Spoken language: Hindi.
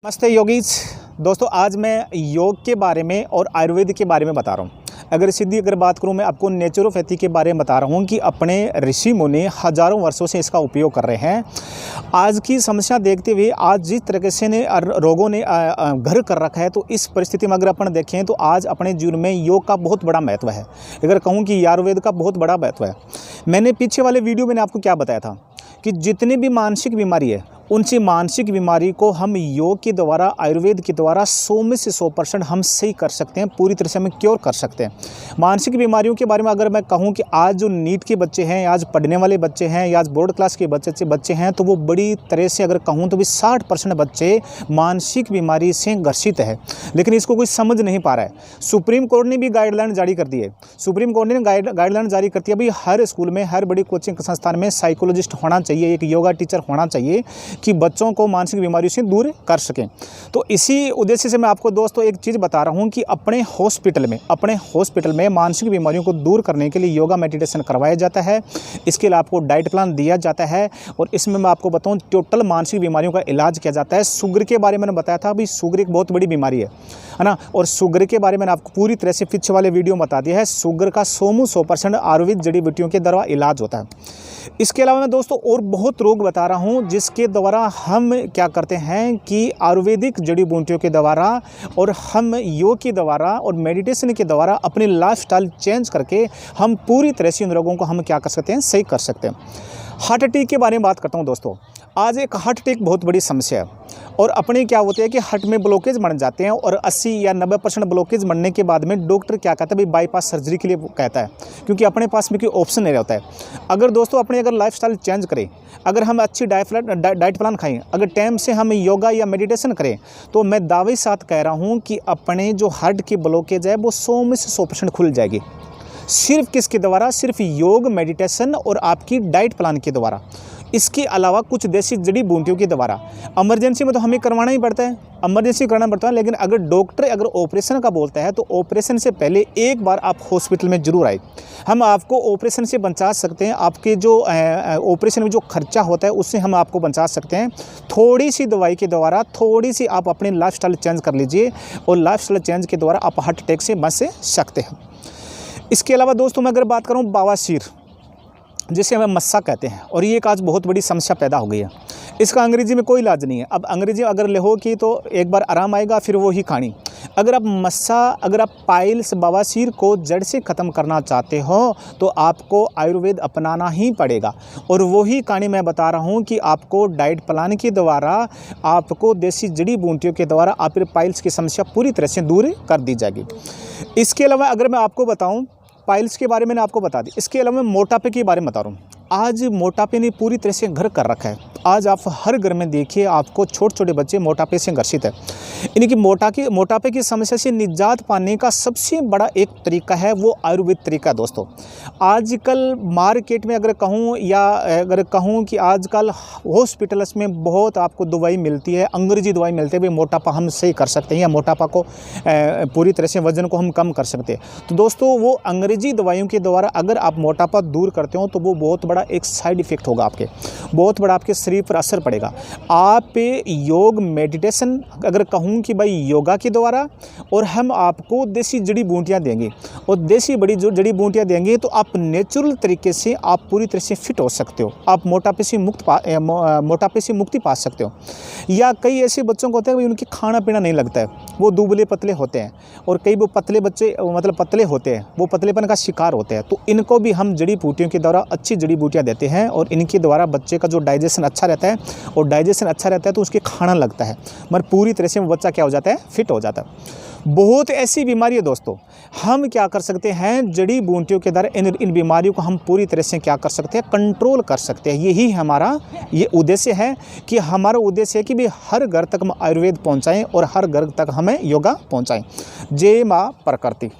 नमस्ते योगीज दोस्तों, आज मैं योग के बारे में और आयुर्वेद के बारे में बता रहा हूँ। अगर बात करूँ, मैं आपको नेचुरोपैथी के बारे में बता रहा हूँ कि अपने ऋषि मुनि हज़ारों वर्षों से इसका उपयोग कर रहे हैं। आज की समस्या देखते हुए आज जिस तरीके से रोगों ने घर कर रखा है, तो इस परिस्थिति में अगर अपन देखें तो आज अपने जीवन में योग का बहुत बड़ा महत्व है। अगर कहूँ कि आयुर्वेद का बहुत बड़ा महत्व है। मैंने पीछे वाले वीडियो में आपको क्या बताया था कि जितनी भी मानसिक बीमारी है, उनसे मानसिक बीमारी को हम योग के द्वारा, आयुर्वेद के द्वारा 100 में से 100% हम सही कर सकते हैं, पूरी तरह से हम क्योर कर सकते हैं। मानसिक बीमारियों के बारे में अगर मैं कहूं कि आज जो नीट के बच्चे हैं, आज पढ़ने वाले बच्चे हैं, या आज बोर्ड क्लास के बच्चे हैं, तो वो बड़ी तरह से अगर कहूं तो भी 60% बच्चे मानसिक बीमारी से ग्रसित है, लेकिन इसको कोई समझ नहीं पा रहा है। सुप्रीम कोर्ट ने भी गाइडलाइन जारी कर दी है। सुप्रीम कोर्ट ने गाइडलाइन जारी करती है भाई हर स्कूल में, हर बड़ी कोचिंग संस्थान में साइकोलॉजिस्ट होना चाहिए, एक योगा टीचर होना चाहिए कि बच्चों को मानसिक बीमारियों से दूर कर सकें। तो इसी उद्देश्य से मैं आपको दोस्तों एक चीज़ बता रहा हूं कि अपने हॉस्पिटल में मानसिक बीमारियों को दूर करने के लिए योगा मेडिटेशन करवाया जाता है। इसके लिए आपको डाइट प्लान दिया जाता है और इसमें मैं आपको बताऊं टोटल मानसिक बीमारियों का इलाज किया जाता है। शुगर के बारे में मैंने बताया था, भाई शुगर एक बहुत बड़ी बीमारी है ना, और शुगर के बारे में मैंने आपको पूरी तरह से पीछे वाले वीडियो में बता दिया है। शुगर का 100% आयुर्वेद जड़ी बूटियों के द्वारा इलाज होता है। इसके अलावा मैं दोस्तों और बहुत रोग बता रहा हूं जिसके द्वारा हम क्या करते हैं कि आयुर्वेदिक जड़ी बूटियों के द्वारा और हम योग के द्वारा और मेडिटेशन के द्वारा अपनी लाइफस्टाइल चेंज करके हम पूरी तरह से उन रोगों को हम क्या कर सकते हैं, सही कर सकते हैं। हार्ट अटैक के बारे में बात करता हूं दोस्तों। आज एक हार्ट अटैक बहुत बड़ी समस्या है और अपने क्या होते हैं कि हार्ट में ब्लॉकेज बन जाते हैं और 80 या 90% ब्लॉकेज बनने के बाद में डॉक्टर क्या कहता है, भाई बाईपास सर्जरी के लिए कहता है, क्योंकि अपने पास में कोई ऑप्शन नहीं रहता है। अगर दोस्तों अपने अगर लाइफस्टाइल चेंज करें, अगर हम अच्छी डाइट प्लान खाएं, अगर टाइम से हम योगा या मेडिटेशन करें, तो मैं दावे साथ कह रहा हूँ कि अपने जो हार्ट की ब्लॉकेज है वो 100 में से 100% खुल जाएगी। सिर्फ किसके द्वारा? सिर्फ योग, मेडिटेशन और आपकी डाइट प्लान के द्वारा। इसके अलावा कुछ देसी जड़ी बूटियों के द्वारा। इमरजेंसी में तो हमें करवाना ही पड़ता है, इमरजेंसी करना पड़ता है, लेकिन अगर डॉक्टर अगर ऑपरेशन का बोलता है तो ऑपरेशन से पहले एक बार आप हॉस्पिटल में जरूर आए। हम आपको ऑपरेशन से बचा सकते हैं, आपके जो ऑपरेशन में जो खर्चा होता है उससे हम आपको बचा सकते हैं। थोड़ी सी दवाई के द्वारा, थोड़ी सी आप अपनी लाइफस्टाइल चेंज कर लीजिए और लाइफस्टाइल चेंज के द्वारा आप हार्ट अटैक से बच सकते हैं। इसके अलावा दोस्तों मैं अगर बात करूँ बवासीर, जिसे हमें मस्सा कहते हैं, और ये एक आज बहुत बड़ी समस्या पैदा हो गई है। इसका अंग्रेजी में कोई इलाज नहीं है। अब अंग्रेजी अगर लेहो कि तो एक बार आराम आएगा, फिर वो ही कहानी। अगर आप मस्सा, अगर आप पाइल्स, बवासीर को जड़ से ख़त्म करना चाहते हो तो आपको आयुर्वेद अपनाना ही पड़ेगा। और वही कहानी मैं बता रहा हूँ कि आपको डाइट प्लान के द्वारा, आपको देसी जड़ी बूटियों के द्वारा आप पाइल्स की समस्या पूरी तरह से दूर कर दी जाएगी। इसके अलावा अगर मैं आपको बताऊँ, पाइल्स के बारे में मैंने आपको बता दी। इसके अलावा मैं मोटापे के बारे में बता रहा हूँ। आज मोटापे ने पूरी तरह से घर कर रखा है। आज आप हर घर में देखिए, आपको छोटे छोटे बच्चे मोटापे से ग्रसित है। इनकी मोटापे की समस्या से निजात पाने का सबसे बड़ा एक तरीका है वो आयुर्वेद तरीका दोस्तों। आजकल मार्केट में अगर कहूँ कि आजकल हॉस्पिटल्स में बहुत आपको दवाई मिलती है, अंग्रेजी दवाई मिलती है, भाई मोटापा हम सही कर सकते हैं या मोटापा को पूरी तरह से वजन को हम कम कर सकते हैं। तो दोस्तों वो अंग्रेजी दवाइयों के द्वारा अगर आप मोटापा दूर करते हो तो वो बहुत बड़ा एक साइड इफेक्ट होगा, आपके बहुत बड़ा आपके शरीर पर असर पड़ेगा। आप योग, मेडिटेशन, अगर कहूँ कि भाई योगा के द्वारा, और हम आपको देसी जड़ी बूटियाँ देंगे और देसी बड़ी जो जड़ी बूटियाँ देंगे तो आप नेचुरल तरीके से आप पूरी तरह से फिट हो सकते हो। आप मोटापे से मुक्ति पा सकते हो। या कई ऐसे बच्चों को होते हैं भाई उनकी खाना पीना नहीं लगता है, वो दुबले पतले होते हैं, और कई वो पतले बच्चे मतलब पतले होते हैं, वो पतलेपन का शिकार होते हैं। तो इनको भी हम जड़ी बूटियों के द्वारा अच्छी जड़ी बूटियाँ देते हैं और इनके द्वारा बच्चे का जो डाइजेशन अच्छा रहता है, और डाइजेशन अच्छा रहता है तो उसके खाना लगता है, मगर पूरी तरह से वो बच्चा क्या हो जाता है, फिट हो जाता है। बहुत ऐसी बीमारी है दोस्तों, हम क्या कर सकते हैं, जड़ी बूटियों के द्वारा इन बीमारियों को हम पूरी तरह से क्या कर सकते हैं, कंट्रोल कर सकते हैं। यही हमारा ये उद्देश्य है कि हमारा उद्देश्य है कि भी हर घर तक हम आयुर्वेद पहुंचाएं और हर घर तक हमें योगा पहुंचाएं। जय माँ प्रकृति।